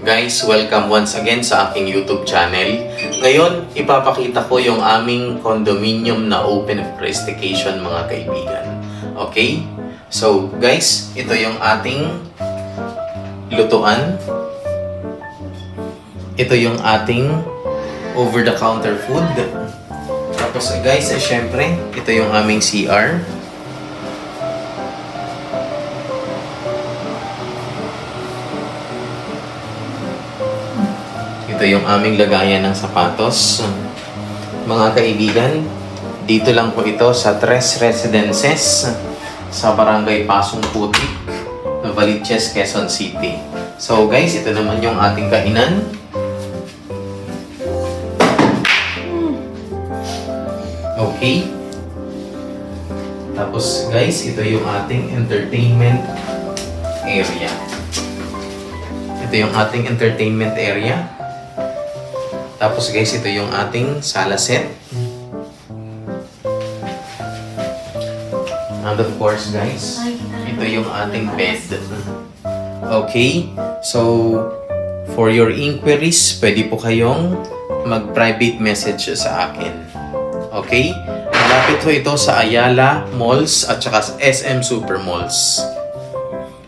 Guys, welcome once again sa aking YouTube channel. Ngayon, ipapakita ko yung aming condominium na open for staycation mga kaibigan. Okay? So, guys, ito yung ating lutuan. Ito yung ating over-the-counter food. Tapos, guys, syempre, ito yung aming CR. Ito yung aming lagayan ng sapatos. Mga kaibigan, dito lang po ito sa Tres Residences sa Barangay Pasong Putik, Novaliches, Quezon City. So guys, ito naman yung ating kainan. Okay. Tapos guys, ito yung ating entertainment area. Ito yung ating entertainment area. Tapos guys, ito yung ating sala set. And of course guys, ito yung ating bed. Okay? So, for your inquiries, pwede po kayong mag-private message sa akin. Okay? Malapit po ito sa Ayala Malls at saka sa SM Super Malls.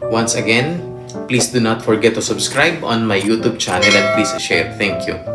Once again, please do not forget to subscribe on my YouTube channel and please share. Thank you.